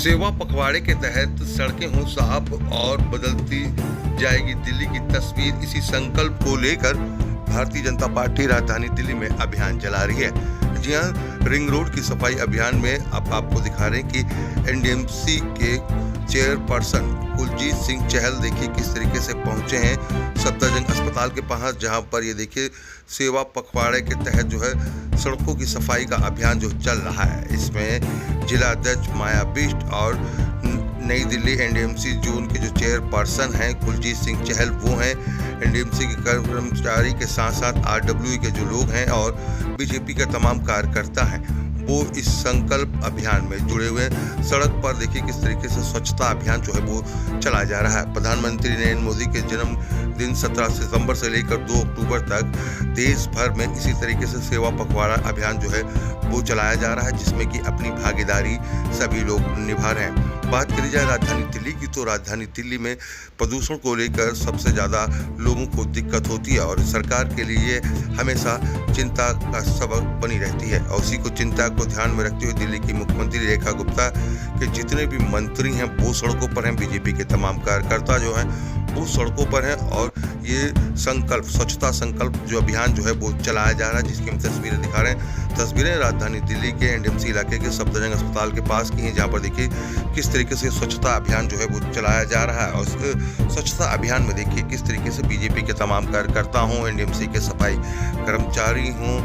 सेवा पखवाड़े के तहत सड़कें हों साफ और बदलती जाएगी दिल्ली की तस्वीर, इसी संकल्प को लेकर भारतीय जनता पार्टी राजधानी दिल्ली में अभियान चला रही है। जी हां, रिंग रोड की सफाई अभियान में अब आपको दिखा रहे हैं कि एनडीएमसी के चेयरपर्सन कुलजीत सिंह चहल देखिए किस तरीके से पहुंचे हैं सफदरजंग अस्पताल के पास, जहां पर ये देखिए सेवा पखवाड़े के तहत जो है सड़कों की सफाई का अभियान जो चल रहा है। इसमें जिला अध्यक्ष माया बिष्ट और नई दिल्ली एनडीएमसी जोन के जो चेयरपर्सन हैं कुलजीत सिंह चहल वो हैं, एनडीएमसी के कर्मचारी के साथ साथ आरडब्ल्यू के जो लोग हैं और बीजेपी के तमाम कार्यकर्ता हैं वो इस संकल्प अभियान में जुड़े हुए हैं। सड़क पर देखिए किस तरीके से स्वच्छता अभियान जो है वो चलाया जा रहा है। प्रधानमंत्री नरेंद्र मोदी के जन्मदिन 17 सितंबर से लेकर 2 अक्टूबर तक देश भर में इसी तरीके से सेवा पखवाड़ा अभियान जो है वो चलाया जा रहा है, जिसमें कि अपनी भागीदारी सभी लोग निभा रहे हैं। बात करी जाए राजधानी दिल्ली की तो राजधानी दिल्ली में प्रदूषण को लेकर सबसे ज़्यादा लोगों को दिक्कत होती है और सरकार के लिए हमेशा चिंता का सबब बनी रहती है। और उसी को चिंता को ध्यान में रखते हुए दिल्ली की मुख्यमंत्री रेखा गुप्ता के जितने भी मंत्री हैं वो सड़कों पर हैं, बीजेपी के तमाम कार्यकर्ता जो हैं वो सड़कों पर हैं और ये संकल्प स्वच्छता संकल्प जो अभियान जो है वो चलाया जा रहा है, जिसकी हम तस्वीरें दिखा रहे हैं। तस्वीरें राजधानी दिल्ली के एनडीएमसी इलाके के सफदरजंग अस्पताल के पास की हैं, जहाँ पर देखिए किस तरीके से स्वच्छता अभियान जो है वो चलाया जा रहा है। और स्वच्छता अभियान में देखिए किस तरीके से बीजेपी के तमाम कार्यकर्ता हों, एनडीएमसी के सफाई कर्मचारी हों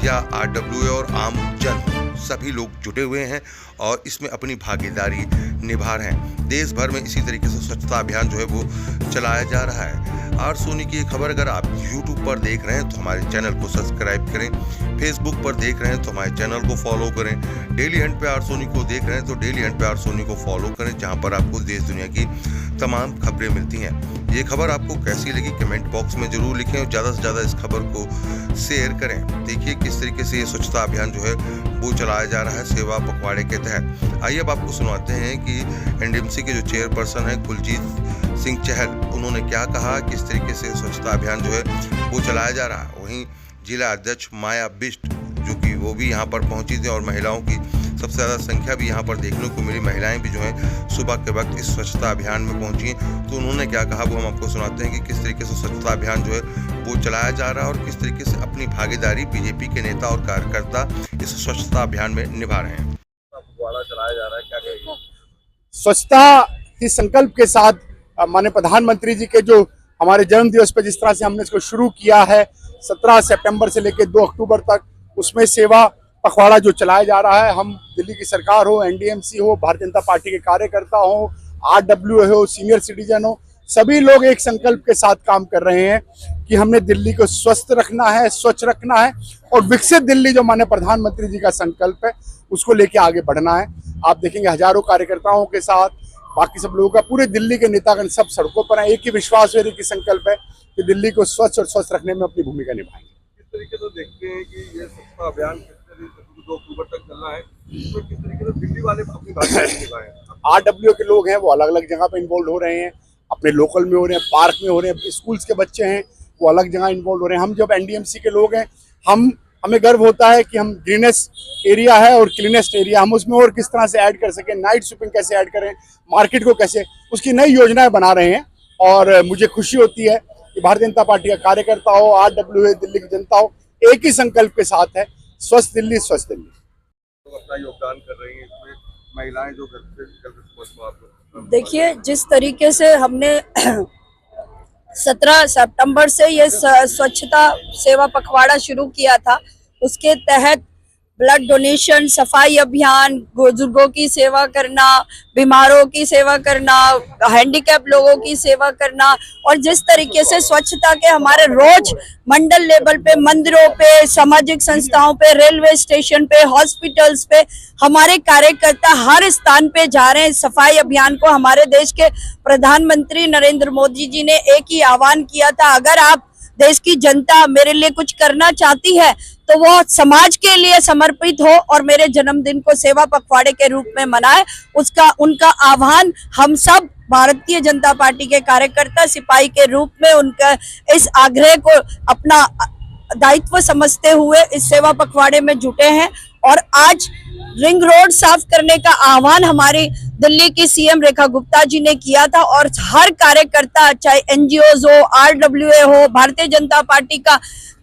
या आरडब्ल्यू और आम जन सभी लोग जुटे हुए हैं और इसमें अपनी भागीदारी निभा रहे हैं। देश भर में इसी तरीके से स्वच्छता अभियान जो है वो चलाया जा रहा है। आर सोनी की खबर अगर आप YouTube पर देख रहे हैं तो हमारे चैनल को सब्सक्राइब करें, फेसबुक पर देख रहे हैं तो हमारे चैनल को फॉलो करें, डेली हंट पे आर सोनी को देख रहे हैं तो डेली हंट पे आर सोनी को फॉलो करें, जहां पर आपको देश दुनिया की तमाम खबरें मिलती हैं। ये खबर आपको कैसी लगी कमेंट बॉक्स में जरूर लिखें और ज़्यादा से ज़्यादा इस खबर को शेयर करें। देखिए किस तरीके से ये स्वच्छता अभियान जो है वो चलाया जा रहा है सेवा पखवाड़े के तहत। आइए अब आपको सुनाते हैं कि एनडीएमसी के जो चेयरपर्सन हैं कुलजीत सिंह चहल, उन्होंने क्या कहा, किस तरीके से स्वच्छता अभियान जो है वो चलाया जा रहा है। वहीं जिला अध्यक्ष माया बिष्ट जो कि वो भी यहाँ पर पहुंची थी और महिलाओं की सबसे ज़्यादा संख्या भी यहाँ पर देखने को मिली, महिलाएं भी जो हैं सुबह के वक्त इस स्वच्छता अभियान में पहुंची, तो उन्होंने क्या कहा वो हम आपको सुनाते हैं कि किस तरीके से स्वच्छता अभियान जो है वो चलाया जा रहा है और किस तरीके से अपनी भागीदारी बीजेपी के नेता और कार्यकर्ता इस स्वच्छता अभियान में निभा रहे हैं। चलाया जा रहा है, क्या कहेंगे? स्वच्छता के संकल्प के साथ माननीय प्रधानमंत्री जी के जो हमारे जन्म दिवस पर जिस तरह से हमने इसको शुरू किया है 17 सितंबर से लेकर 2 अक्टूबर तक, उसमें सेवा पखवाड़ा जो चलाया जा रहा है, हम दिल्ली की सरकार हो, एनडीएमसी हो, भारतीय जनता पार्टी के कार्यकर्ता हो, आरडब्ल्यू हो, सीनियर सिटीजन हो, सभी लोग एक संकल्प के साथ काम कर रहे हैं कि हमने दिल्ली को स्वस्थ रखना है, स्वच्छ रखना है और विकसित दिल्ली जो माननीय प्रधानमंत्री जी का संकल्प है उसको लेके आगे बढ़ना है। आप देखेंगे हजारों कार्यकर्ताओं के साथ बाकी सब लोगों का, पूरे दिल्ली के नेतागण सब सड़कों पर हैं। एक ही विश्वास है कि संकल्प है कि दिल्ली को स्वच्छ और स्वस्थ रखने में अपनी भूमिका निभाएंगे। किस तरीके से देखते हैं कि ये स्वच्छता अभियान 2 अक्टूबर तक चलना है, इसमें किस तरीके से दिल्ली वाले अपनी भागीदारी निभाएं? आरडब्ल्यू के लोग हैं वो अलग अलग जगह पे इन्वॉल्व हो रहे हैं, अपने लोकल में हो रहे हैं, पार्क में हो रहे हैं, स्कूल्स के बच्चे हैं वो अलग जगह इन्वॉल्व हो रहे हैं। हम जब एनडीएमसी के लोग हैं हमें गर्व होता है कि हम ग्रीनेस्ट एरिया है और क्लीनेस्ट एरिया, हम उसमें और किस तरह से ऐड कर सकें, नाइट स्वीपिंग कैसे ऐड करें, मार्केट को कैसे, उसकी नई योजनाएं बना रहे हैं। और मुझे खुशी होती है कि भारतीय जनता पार्टी का कार्यकर्ता हो, आरडब्ल्यू है, दिल्ली की जनता हो, एक ही संकल्प के साथ है, स्वस्थ दिल्ली स्वस्थ दिल्ली। तो अपना योगदान कर रही हैं इसमें महिलाएं जो घर से देखिए जिस तरीके से हमने 17 सितंबर से ये स्वच्छता सेवा पखवाड़ा शुरू किया था, उसके तहत ब्लड डोनेशन, सफाई अभियान, बुजुर्गों की सेवा करना, बीमारों की सेवा करना, हैंडीकैप लोगों की सेवा करना और जिस तरीके से स्वच्छता के हमारे रोज मंडल लेवल पे, मंदिरों पे, सामाजिक संस्थाओं पे, रेलवे स्टेशन पे, हॉस्पिटल्स पे हमारे कार्यकर्ता हर स्थान पे जा रहे हैं। सफाई अभियान को हमारे देश के प्रधानमंत्री नरेंद्र मोदी जी ने एक ही आह्वान किया था, अगर आप देश की जनता मेरे लिए कुछ करना चाहती है तो वो समाज के लिए समर्पित हो और मेरे जन्मदिन को सेवा पखवाड़े के रूप में मनाए। उनका आह्वान हम सब भारतीय जनता पार्टी के कार्यकर्ता सिपाही के रूप में उनका इस आग्रह को अपना दायित्व समझते हुए इस सेवा पखवाड़े में जुटे हैं और आज रिंग रोड साफ करने का आह्वान हमारी दिल्ली की सीएम रेखा गुप्ता जी ने किया था और हर कार्यकर्ता, चाहे एनजीओज हो, आरडब्ल्यूए हो, भारतीय जनता पार्टी का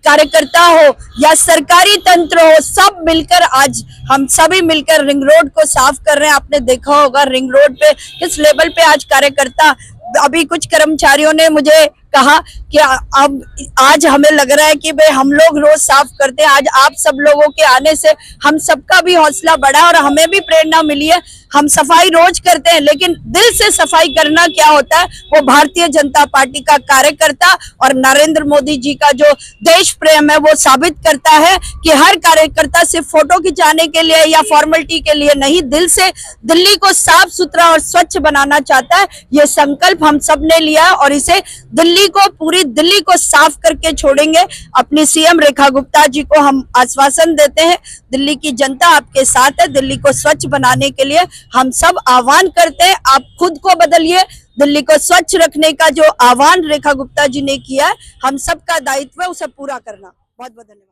कार्यकर्ता हो या सरकारी तंत्र हो, सब मिलकर आज हम सभी मिलकर रिंग रोड को साफ कर रहे हैं। आपने देखा होगा रिंग रोड पे किस लेवल पे आज कार्यकर्ता, अभी कुछ कर्मचारियों ने मुझे कहा कि अब आज हमें लग रहा है कि भाई हम लोग रोज साफ करते हैं, आज आप सब लोगों के आने से हम सबका भी हौसला बढ़ा और हमें भी प्रेरणा मिली है। हम सफाई रोज करते हैं, लेकिन दिल से सफाई करना क्या होता है, वो भारतीय जनता पार्टी का कार्यकर्ता और नरेंद्र मोदी जी का जो देश प्रेम है वो साबित करता है कि हर कार्यकर्ता सिर्फ फोटो खिंचाने के लिए या फॉर्मेलिटी के लिए नहीं, दिल से दिल्ली को साफ सुथरा और स्वच्छ बनाना चाहता है। ये संकल्प हम सब ने लिया है और इसे पूरी दिल्ली को साफ करके छोड़ेंगे। अपनी सीएम रेखा गुप्ता जी को हम आश्वासन देते हैं, दिल्ली की जनता आपके साथ है। दिल्ली को स्वच्छ बनाने के लिए हम सब आह्वान करते हैं, आप खुद को बदलिए। दिल्ली को स्वच्छ रखने का जो आह्वान रेखा गुप्ता जी ने किया है, हम सबका दायित्व है उसे पूरा करना। बहुत बहुत धन्यवाद।